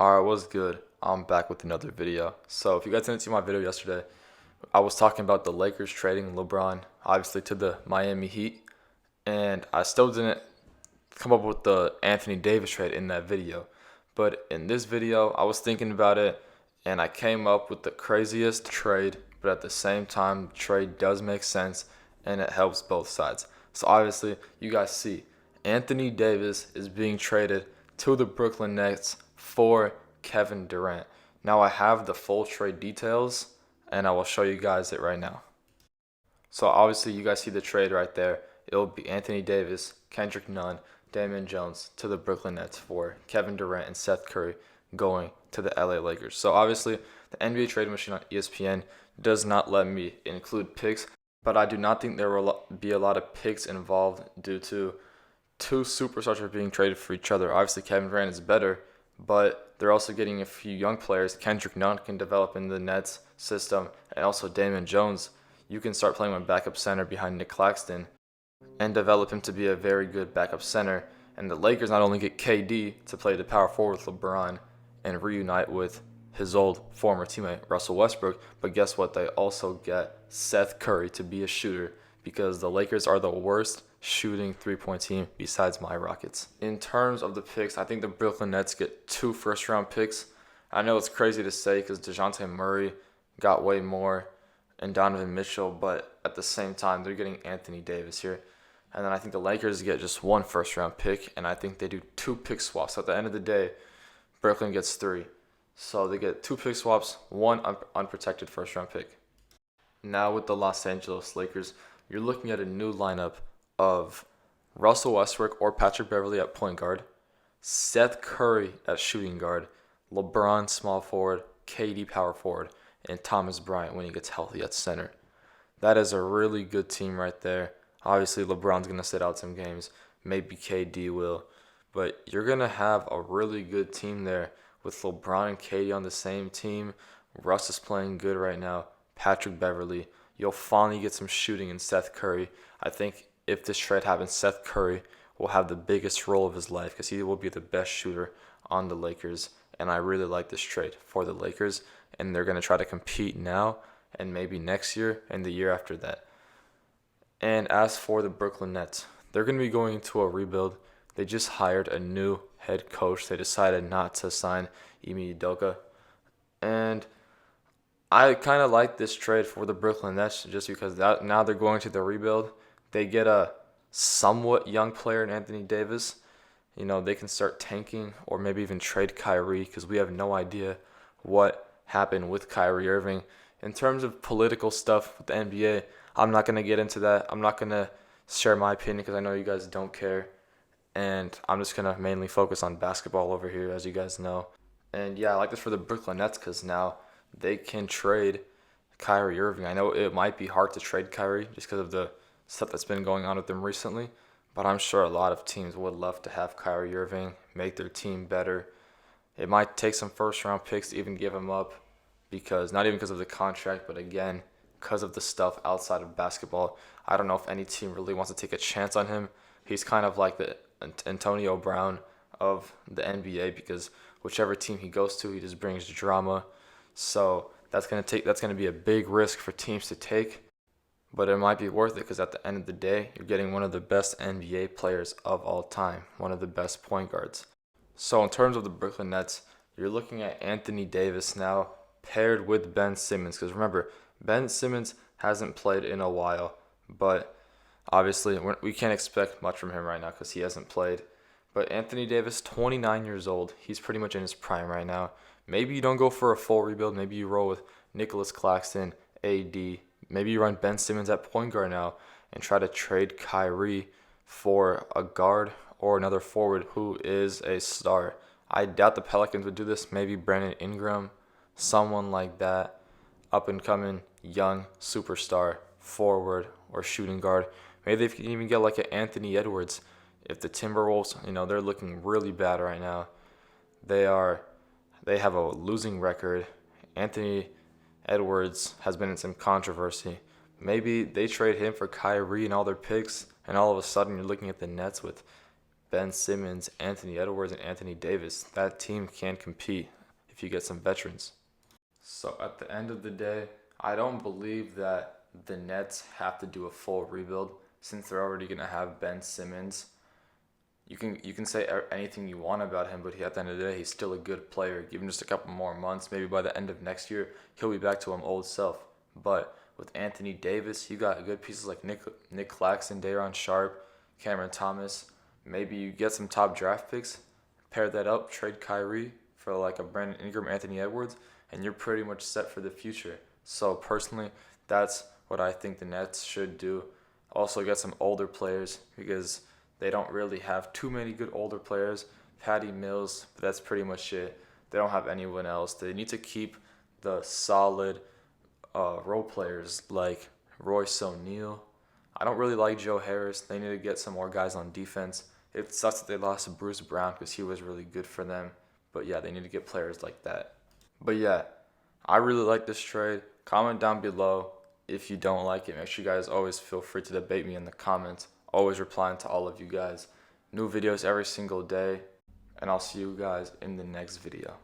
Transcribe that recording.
Alright, what's good? I'm back with another video. So if you guys didn't see my video yesterday, I was talking about the Lakers trading LeBron, obviously to the Miami Heat, and I still didn't come up with the Anthony Davis trade in that video. But in this video, I was thinking about it, and I came up with the craziest trade, but at the same time, the trade does make sense, and it helps both sides. So obviously, you guys see, Anthony Davis is being traded to the Brooklyn Nets for Kevin Durant. Now I have the full trade details, and I will show you guys it right now. So obviously you guys see the trade right there. It'll be Anthony Davis, Kendrick Nunn, Damian Jones to the Brooklyn Nets for Kevin Durant and Seth Curry going to the LA Lakers. So obviously the NBA trade machine on ESPN does not let me include picks, but I do not think there will be a lot of picks involved due to two superstars are being traded for each other. Obviously Kevin Durant is better, but they're also getting a few young players. Kendrick Nunn can develop in the Nets system, and also Damian Jones. You can start playing with backup center behind Nick Claxton and develop him to be a very good backup center. And the Lakers not only get KD to play the power forward with LeBron and reunite with his old former teammate Russell Westbrook, but guess what? They also get Seth Curry to be a shooter because the Lakers are the worst shooting three-point team besides my Rockets. In terms of the picks, I think the Brooklyn Nets get two first-round picks. I know it's crazy to say because DeJounte Murray got way more and Donovan Mitchell, but at the same time, they're getting Anthony Davis here. And then I think the Lakers get just one first-round pick, and I think they do two pick swaps. So at the end of the day, Brooklyn gets three. So they get two pick swaps, one unprotected first-round pick. Now with the Los Angeles Lakers, you're looking at a new lineup of Russell Westbrook or Patrick Beverley at point guard, Seth Curry at shooting guard, LeBron small forward, KD power forward, and Thomas Bryant when he gets healthy at center. That is a really good team right there. Obviously, LeBron's going to sit out some games. Maybe KD will. But you're going to have a really good team there with LeBron and KD on the same team. Russ is playing good right now. Patrick Beverley. You'll finally get some shooting in Seth Curry. I think if this trade happens, Seth Curry will have the biggest role of his life because he will be the best shooter on the Lakers. And I really like this trade for the Lakers. And they're going to try to compete now and maybe next year and the year after that. And as for the Brooklyn Nets, they're going to be going into a rebuild. They just hired a new head coach. They decided not to sign Ime Udoka. And I kind of like this trade for the Brooklyn Nets just because now they're going to the rebuild. They get a somewhat young player in Anthony Davis. You know, they can start tanking or maybe even trade Kyrie because we have no idea what happened with Kyrie Irving. In terms of political stuff with the NBA, I'm not going to get into that. I'm not going to share my opinion because I know you guys don't care. And I'm just going to mainly focus on basketball over here, as you guys know. And yeah, I like this for the Brooklyn Nets because now they can trade Kyrie Irving. I know it might be hard to trade Kyrie just because of the stuff that's been going on with them recently, but I'm sure a lot of teams would love to have Kyrie Irving make their team better. It might take some first-round picks to even give him up because not even because of the contract, but again, because of the stuff outside of basketball. I don't know if any team really wants to take a chance on him. He's kind of like the Antonio Brown of the NBA because whichever team he goes to, he just brings drama. So that's gonna be a big risk for teams to take, but it might be worth it because at the end of the day, you're getting one of the best NBA players of all time, one of the best point guards. So in terms of the Brooklyn Nets, you're looking at Anthony Davis now paired with Ben Simmons because remember, Ben Simmons hasn't played in a while, but obviously we can't expect much from him right now because he hasn't played. But Anthony Davis, 29 years old, he's pretty much in his prime right now. Maybe you don't go for a full rebuild. Maybe you roll with Nicholas Claxton, AD. Maybe you run Ben Simmons at point guard now and try to trade Kyrie for a guard or another forward who is a star. I doubt the Pelicans would do this. Maybe Brandon Ingram, someone like that, up and coming young superstar forward or shooting guard. Maybe they can even get like an Anthony Edwards. If the Timberwolves, they're looking really bad right now. They have a losing record. Anthony Edwards has been in some controversy. Maybe they trade him for Kyrie and all their picks, and all of a sudden you're looking at the Nets with Ben Simmons, Anthony Edwards, and Anthony Davis. That team can compete if you get some veterans. So at the end of the day, I don't believe that the Nets have to do a full rebuild since they're already going to have Ben Simmons. You can say anything you want about him, but at the end of the day, he's still a good player. Give him just a couple more months, maybe by the end of next year, he'll be back to his old self. But with Anthony Davis, you got good pieces like Nick Claxton, Daron Sharp, Cameron Thomas. Maybe you get some top draft picks, pair that up, trade Kyrie for like a Brandon Ingram, Anthony Edwards, and you're pretty much set for the future. So personally, that's what I think the Nets should do. Also get some older players because they don't really have too many good older players. Patty Mills, but that's pretty much it. They don't have anyone else. They need to keep the solid role players like Royce O'Neal. I don't really like Joe Harris. They need to get some more guys on defense. It sucks that they lost to Bruce Brown because he was really good for them. But yeah, they need to get players like that. But yeah, I really like this trade. Comment down below if you don't like it. Make sure you guys always feel free to debate me in the comments. Always replying to all of you guys. New videos every single day. And I'll see you guys in the next video.